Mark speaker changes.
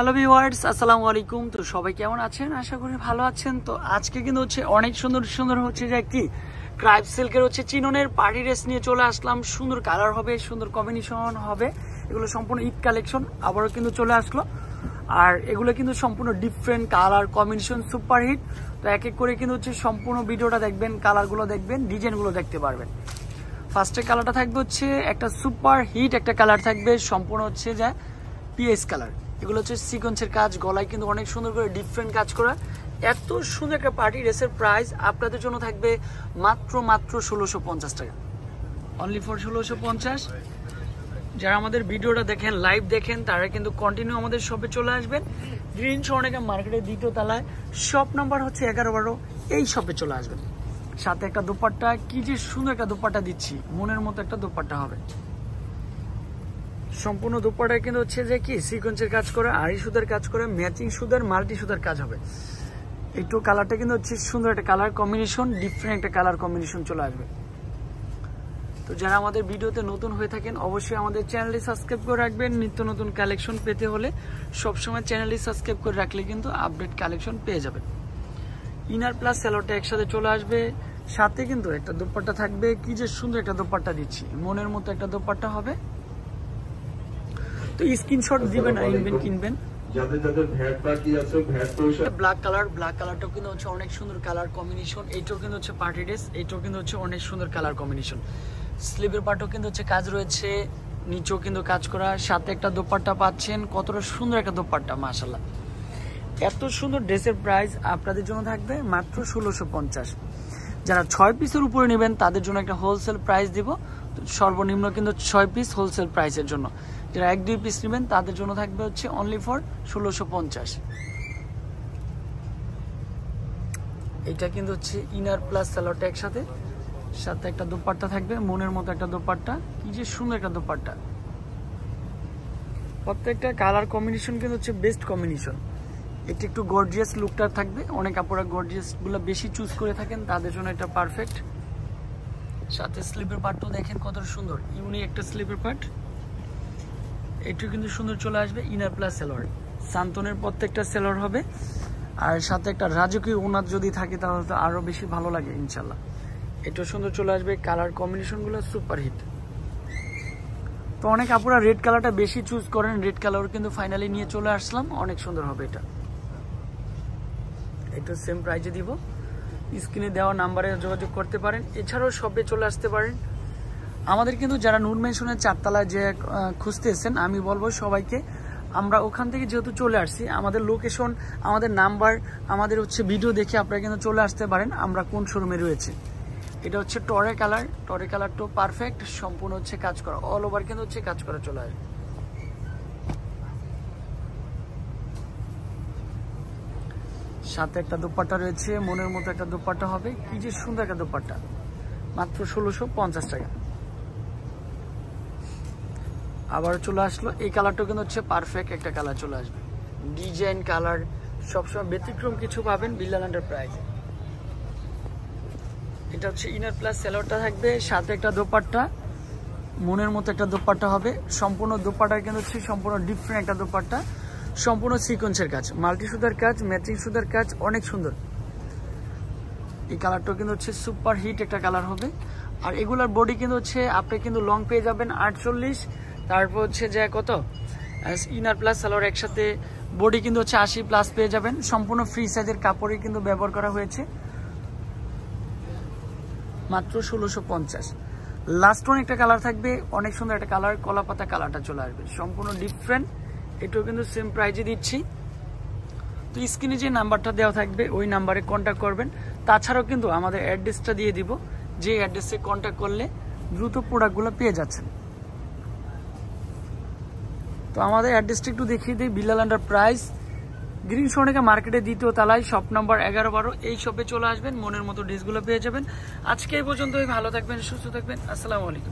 Speaker 1: Hello viewers, আসসালামু আলাইকুম। তো সবাই কেমন আছেন? আশা করি ভালো আছেন। তো আজকে কিন্তু হচ্ছে অনেক সুন্দর সুন্দর হচ্ছে যে কি ক্রাইপ সিল্কের হচ্ছে চিননের পার্টি ড্রেস নিয়ে চলে আসলাম। সুন্দর কালার হবে, সুন্দর কম্বিনেশন হবে। এগুলো সম্পূর্ণ ঈদ কালেকশন আবারও কিন্তু চলে আসলো। আর এগুলো কিন্তু সম্পূর্ণ different colour combination, super hit. তো এক এক করে কিন্তু হচ্ছে সম্পূর্ণ ভিডিওটা দেখবেন, কালারগুলো দেখবেন, ডিজাইনগুলো দেখতে পারবেন। ফার্স্টে কালারটা থাকবে হচ্ছে একটা সুপার হিট একটা কালার থাকবে, সম্পূর্ণ হচ্ছে যে পিএস কালার। এগুলো হচ্ছে সিকোয়েন্সের কাজ, গলায় কিন্তু অনেক সুন্দর করে ডিফারেন্ট কাজ করা। এত সুন্দর একটা পার্টি ড্রেসের প্রাইস আপনাদের জন্য থাকবে মাত্র 1650 টাকা, অনলি ফর 1650। যারা আমাদের ভিডিওটা দেখেন, লাইভ দেখেন, তারা কিন্তু কন্টিনিউ আমাদের শপে চলে আসবেন। গ্রিন স্বর্ণিকা মার্কেটের দ্বিতীয় তলায়, শপ নাম্বার হচ্ছে 11-12, এই শপে চলে আসবেন। সাথে একটা দোপাট্টা, কি যে সুন্দর একটা দোপাট্টা দিচ্ছি, মনের মতো একটা দোপাট্টা হবে। সম্পূর্ণ দোপাট্টায় কিন্তু হচ্ছে যে কি সিকোয়েন্সের কাজ করে, আড়ি সুতার কাজ করে, ম্যাচিং সুতার মাল্টি সুতার কাজ হবে। একটু কালারটা কিন্তু হচ্ছে সুন্দর একটা কালার কম্বিনেশন, ডিফারেন্ট একটা কালার কম্বিনেশন চলে আসবে। তো যারা আমাদের ভিডিওতে নতুন হয়ে থাকেন, অবশ্যই আমাদের চ্যানেলটি সাবস্ক্রাইব করে রাখবেন। নিত্য নতুন কালেকশন পেতে হলে সবসময় চ্যানেলটি সাবস্ক্রাইব করে রাখলে কিন্তু আপডেট কালেকশন পেয়ে যাবেন। ইনার প্লাস স্যালোটা একসাথে চলে আসবে, সাথে কিন্তু একটা দোপাট্টা থাকবে। কি যে সুন্দর একটা দোপাট্টা দিচ্ছি, মনের মতো একটা দোপাট্টা হবে। তো স্ক্রিনশট দিবেন আর কিনবেন। ব্ল্যাক কালারটাও কিন্তু হচ্ছে অনেক সুন্দর কালার কম্বিনেশন। এইটাও কিন্তু হচ্ছে পার্টি ড্রেস, এইটাও কিন্তু হচ্ছে অনেক সুন্দর কালার কম্বিনেশন। স্লিভের পার্টও কিন্তু হচ্ছে কাজ রয়েছে, নিচেও কিন্তু কাজ করা, সাথে একটা দোপাট্টা পাচ্ছেন। কতটা সুন্দর একটা দোপাট্টা, মাশাআল্লাহ। এত সুন্দর ড্রেসের প্রাইস আপনাদের জন্য থাকবে মাত্র 1650। যারা 6 পিসের উপরে নেবেন তাদের জন্য একটা হোলসেল প্রাইস দিব, সর্বনিম্ন কিন্তু 6 পিস হোলসেল প্রাইসের জন্য। যারা 1-2 পিস নেবেন তাদের জন্য থাকবে হচ্ছে অনলি ফর 1650। এটা কিন্তু হচ্ছে ইনার প্লাস স্যালোটা একসাথে, সাথে একটা দোপাট্টা থাকবে, মনের মতো একটা দোপাট্টা। কি যে সুন্দর একটা দোপাট্টা। প্রত্যেকটা কালার কম্বিনেশন কিন্তু হচ্ছে বেস্ট কম্বিনেশন। এটা একটু গর্জিয়াস লুকটা থাকবে, অনেক আপুরা গর্জিয়াস গুলো বেশি চুজ করে থাকেন, তাদের জন্য এটা পারফেক্ট। সাথে স্লিপের পার্টটাও দেখেন কত সুন্দর, ইউনিক একটা স্লিপের পার্ট। এটাও কিন্তু সুন্দর চলে আসবে। ইনার প্লাস সেলোয়ার, সান্তনের প্রত্যেকটা সেলোয়ার হবে। আর সাথে একটা রাজকীয় ওনার যদি থাকে তাহলে তো আরো বেশি ভালো লাগে ইনশাল্লাহ। এটাও সুন্দর চলে আসবে। কালার কম্বিনেশন গুলো সুপার হিট। তো অনেক আপুরা রেড কালারটা বেশি চুজ করেন, রেড কালার কিন্তু ফাইনালি নিয়ে চলে আসলাম, অনেক সুন্দর হবে এটা। এটা সেম প্রাইজে দিব, স্ক্রিনে দেওয়া নাম্বারে যোগাযোগ করতে পারেন। এছাড়াও শপে চলে আসতে পারেন। আমাদের কিন্তু যারা নূর ম্যানশনের 4 তলায় যে খুঁজতেছেন, আমি বলবো সবাইকে, আমরা ওখান থেকে যেহেতু চলে আসছি, আমাদের লোকেশন, আমাদের নাম্বার, আমাদের হচ্ছে ভিডিও দেখে আপনারা কিন্তু চলে আসতে পারেন আমরা কোন শোরুমে রয়েছে। এটা হচ্ছে টরে কালারটাও পারফেক্ট, সম্পূর্ণ হচ্ছে কাজ করা, অল ওভার কিন্তু হচ্ছে কাজ করা চলে আসবে। সাথে একটা দোপাট্টা রয়েছে, মনের মতো একটা দোপাট্টা হবে। কি যে সুন্দর একটা দোপাট্টা, মাত্র 1650 টাকা। আবার চলে আসলো এই কালারটাও কিন্তু হচ্ছে পারফেক্ট একটা কালার চলে আসবে। ডিজাইন কালার সবসময় ব্যতিক্রম কিছু পাবেন বিল্লাল এন্টারপ্রাইজে। এটা হচ্ছে ইনার প্লাস সেলোয়ারটা থাকবে, সাথে একটা দোপাট্টা, মনের মতো একটা দোপাট্টা হবে। সম্পূর্ণ দোপাট্টা কিন্তু হচ্ছে সম্পূর্ণ ডিফারেন্ট একটা দোপাট্টা, সম্পূর্ণ সিকোয়েন্সের কাজ, মাল্টি সুতার কাজ, ম্যাচিং সুতার কাজ, অনেক সুন্দর। এই কালারটাও কিন্তু হচ্ছে সুপার হিট একটা কালার হবে। আর এগুলার বডি কিন্তু হচ্ছে আপনি কিন্তু লং পেয়ে যাবেন 48, তারপর হচ্ছে যে কত ইনার প্লাস সালোয়ার একসাথে বডি কিন্তু হচ্ছে 80+ পেয়ে যাবেন। সম্পূর্ণ ফ্রি সাইজের কাপড়ই কিন্তু ব্যবহার করা হয়েছে, মাত্র 1650। লাস্ট ওয়ান একটা কালার থাকবে, অনেক সুন্দর একটা কালার, কলাপাতা কালারটা চলে আসবে, সম্পূর্ণ ডিফারেন্ট। এটাও কিন্তু সেম প্রাইজে দিচ্ছি। তো স্ক্রিনে যে নাম্বারটা দেওয়া থাকবে ওই নাম্বারে কন্ট্যাক্ট করবেন। তাছাড়াও কিন্তু আমাদের অ্যাড্রেসটা দিয়ে দিব, যে অ্যাড্রেসে কন্ট্যাক্ট করলে দ্রুত প্রোডাক্টগুলো পেয়ে যাচ্ছেন। তো আমাদের অ্যাড্রেসটা একটু দেখিয়ে দিই, বিল্লাল এন্টারপ্রাইজ, গ্রিন স্বর্ণিকা মার্কেটের দ্বিতীয় তলায়, শপ নাম্বার 11-12, এই শপে চলে আসবেন, মনের মতো ড্রেসগুলো পেয়ে যাবেন। আজকে এই পর্যন্তই, ভালো থাকবেন, সুস্থ থাকবেন, আসসালামু আলাইকুম।